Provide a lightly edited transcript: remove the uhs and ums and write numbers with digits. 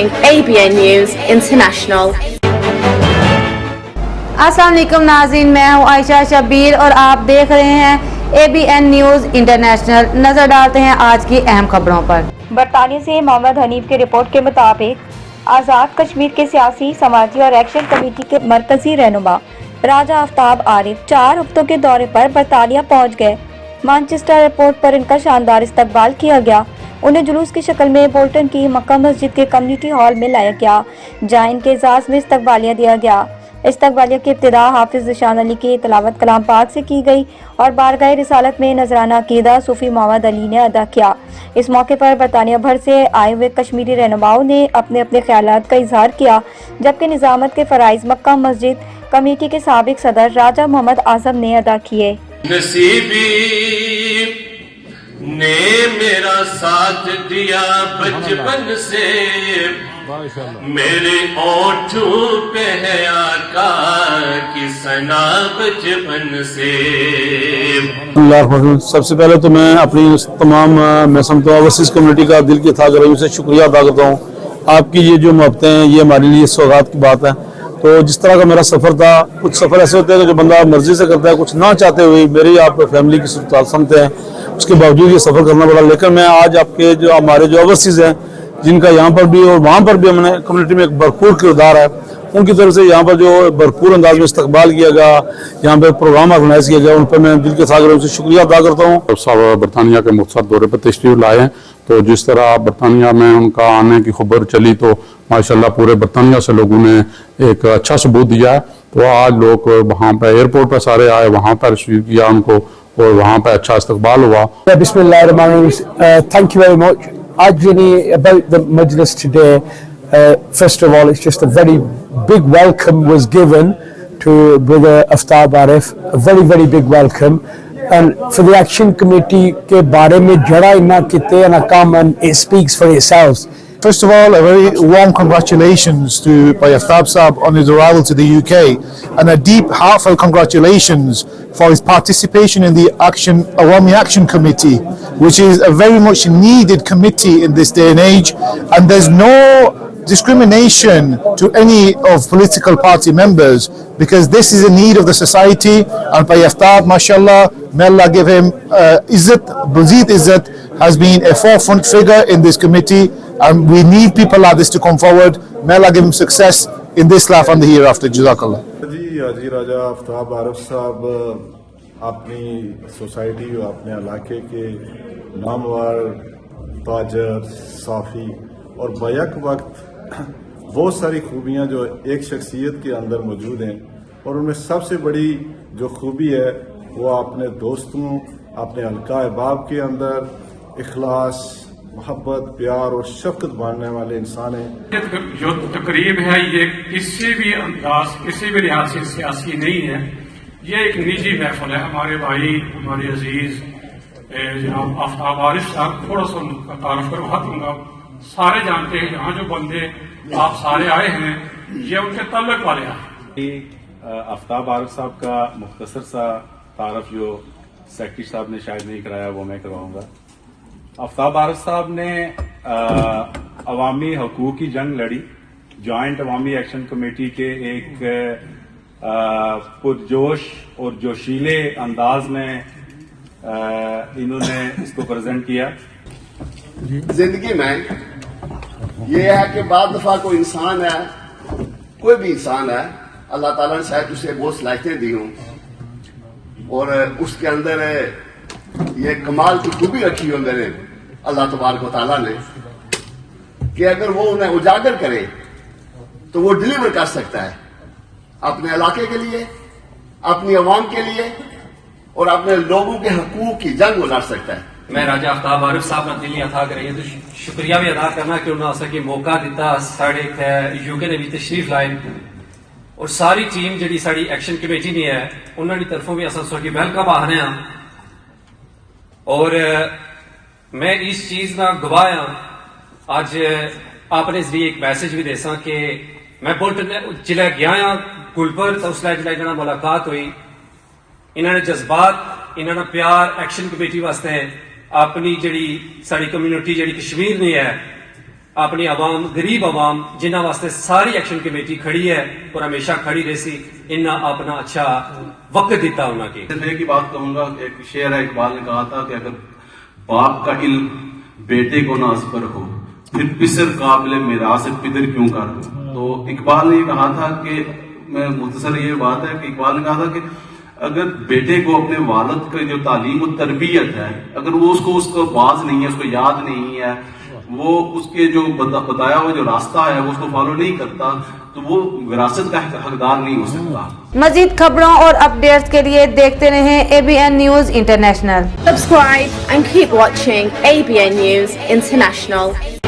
ABN News International. अस्सलाम वालेकुम नाज़रीन, मैं हूँ आयशा शबीर और आप देख रहे हैं ABN न्यूज़ इंटरनेशनल। नज़र डालते हैं आज की अहम खबरों पर। बरतानिया से मोहम्मद हनीफ की रिपोर्ट के मुताबिक आज़ाद कश्मीर के सियासी, समाजी और एक्शन कमेटी के मरकजी रहनुमा राजा आफ्ताब आरिफ 4 हफ्तों के दौरे पर बरतानिया पहुँच गए। मैनचेस्टर एयरपोर्ट पर इनका शानदार इस्तकबाल किया गया। उन्हें जुलूस की शक्ल में बोल्टन की मक्का मस्जिद के कम्युनिटी हॉल में लाया गया, जहाँ इनके एजाज़ में इस्तकबालिया दिया गया। इस्तकबालिया की इब्तिदा हाफिज ज़िशान अली की तिलावत कलाम पाक से की गई और बारगाह रिसालत में नजराना अकीदा सूफी मोहम्मद अली ने अदा किया। इस मौके पर बरतानिया भर से आए हुए कश्मीरी रहनुमाओं ने अपने अपने ख्यालात का इजहार किया, जबकि निजामत के फराइज मक्का मस्जिद कमेटी के साबिक सदर राजा मोहम्मद आजम ने अदा किए। नसीबी ने मेरा साथ दिया बचपन से, मेरे ओठों पे है आका की सना बचपन से। सबसे पहले तो मैं अपनी तमाम मैं समझता हूँ ओवरसीज कम्युनिटी का दिल की गहराइयों से शुक्रिया अदा करता हूँ। आपकी ये जो मोहब्बतें हैं ये हमारे लिए सौगात की बात है। तो जिस तरह का मेरा सफ़र था, कुछ सफ़र ऐसे होते हैं कि जो बंदा मर्जी से करता है, कुछ ना चाहते हुए मेरी आप फैमिली की सूरत समझते हैं, उसके बावजूद ये सफ़र करना पड़ा। लेकिन मैं आज आपके जो हमारे जो ओवरसीज़ हैं, जिनका यहाँ पर भी और वहाँ पर भी हमने कम्युनिटी में एक भरपूर किरदार है, उनकी तरफ से यहाँ पर जो भरपूर अंदाज में इस्तकबाल किया गया, यहाँ पर प्रोग्राम ऑर्गेनाइज किया गया, उन पर मैं दिल के सागरों से शुक्रिया अदा करता हूँ। साहब बरतानिया के मुख्तसर दौरे पर तशरीफ लाए हैं, तो जिस तरह बरतानिया में उनका आने की खबर चली तो माशाल्लाह पूरे बरतानिया से लोगों ने एक अच्छा सबूत दिया है। तो आज लोग वहाँ पर एयरपोर्ट पर सारे आए, वहाँ पर रिसीव किया उनको और वहाँ पर अच्छा इस्तकबाल हुआ। Bismillahirrahmanirrahim. Thank you very much. Ajini, about the Majlis today, first of all, it's just a very big welcome was given to Brother Aftab Arif, a very, very big welcome. And for the Action Committee ke baare mein jada inna kite na kam, and it speaks for itself. First of all, a very warm congratulations to Bhai Aftab Saab on his arrival to the UK, and a deep, heartfelt congratulations for his participation in the Awami Action Committee, which is a very much needed committee in this day and age. And there's no discrimination to any of political party members, because this is a need of the society. And Bhai Aftab, mashallah, may Allah give him Izzat, Bazid Izzat, has been a forefront figure in this committee, and we need people like this to come forward. May Allah give him success in this life and the hereafter. Jazakallah. जी राजा आफ्ताब आरिफ साहब अपनी society और अपने इलाके के नामवर ताजर, साफ़ी और back वक्त बहुत सारी खूबियां जो एक शख्सियत के अंदर मौजूद हैं, और उनमें सबसे बड़ी जो खूबी है वो अपने दोस्तों, अपने हल्का अहबाब के अंदर इखलास, मोहब्बत, प्यार और शफकत बांटने वाले इंसान हैं। जो तकरीब है ये किसी भी अंदाज, किसी भी लिहाज से सियासी नहीं है, ये एक निजी महफिल है। हमारे भाई, हमारे अजीज जनाब आफ्ताब आरिफ साहब, थोड़ा सा उनका तारुफ करवा दूंगा। सारे जानते हैं यहाँ जो बंदे आप सारे आए हैं ये उनके तल्लक वाले हैं। आफ्ताब आरिफ साहब का मुख्तसर सा तारुफ जो सेक्रेटरी साहब ने शायद नहीं कराया वो मैं करवाऊंगा। आफ्ताब आरिफ साहब ने अवामी हकूक की जंग लड़ी, जॉइंट अवामी एक्शन कमेटी के एक पुरजोश और जोशीले अंदाज में इन्होंने इसको प्रेजेंट किया। जिंदगी में ये है कि बाद दफा कोई इंसान है, कोई भी इंसान है, अल्लाह ताला ने शायद उसे बहुत सलाहियतें दी हों और उसके अंदर ये कमाल की खूबी रखी हो अंदर अल्लाह तबारक व तआला ने, कि अगर वो उन्हें उजागर करे तो वो डिलीवर कर सकता है अपने इलाके के लिए, अपनी आवाम के लिए, और अपने लोगों के हकूक की जंग वो लड़ सकता है। मैं राजा आफ्ताब आरिफ साहब ने दिल अता करिए तो शुक्रिया भी अदा करना कि उन्होंने असें मौका दिता। साढ़े यूके ने भी तशरीफ लाए और सारी टीम जी साड़ी एक्शन कमेटी ने है उन्होंने तरफों भी अस उसकी वेलकम आखने हैं। और मैं इस चीज ना गवाह हाँ, अज आपने जरिए एक मैसेज भी देसा कि मैं बोल्टन जिले गया हाँ गुलपर, तो उसलै जिला मुलाकात हुई, इन्होंने जज्बात, इन्होंने प्यार एक्शन कमेटी वास्ते अपनी जी साड़ी कम्यूनिटी जी कश्मीर ने है اپنی عوام غریب عوام جنہاں واسطے ساری ایکشن کمیٹی کھڑی ہے اور ہمیشہ کھڑی رہسی انہاں اپنا اچھا وقت دیتا انہاں کی. میں کی بات کہوں گا کہ ایک شعر ہے اقبال نے کہا تھا کہ اگر باپ کا علم بیٹے کو ناز پر ہو پھر پسر قابل میراث پدر کیوں کر دو. تو اقبال نے یہ کہا تھا کہ میں مختصر یہ بات ہے کہ اقبال نے کہا تھا کہ اگر بیٹے کو اپنے والد کا جو تعلیم و تربیت ہے اگر وہ اس کو باز نہیں ہے اس کو یاد نہیں ہے وہ اس کے جو بتایا ہوا جو راستہ ہے وہ اس کو فالو نہیں کرتا تو وہ وراثت کا حقدار نہیں ہو سکتا. مزید خبروں اور اپڈیٹس کے لیے دیکھتے رہیں ABN news international. Subscribe and keep watching ABN News International.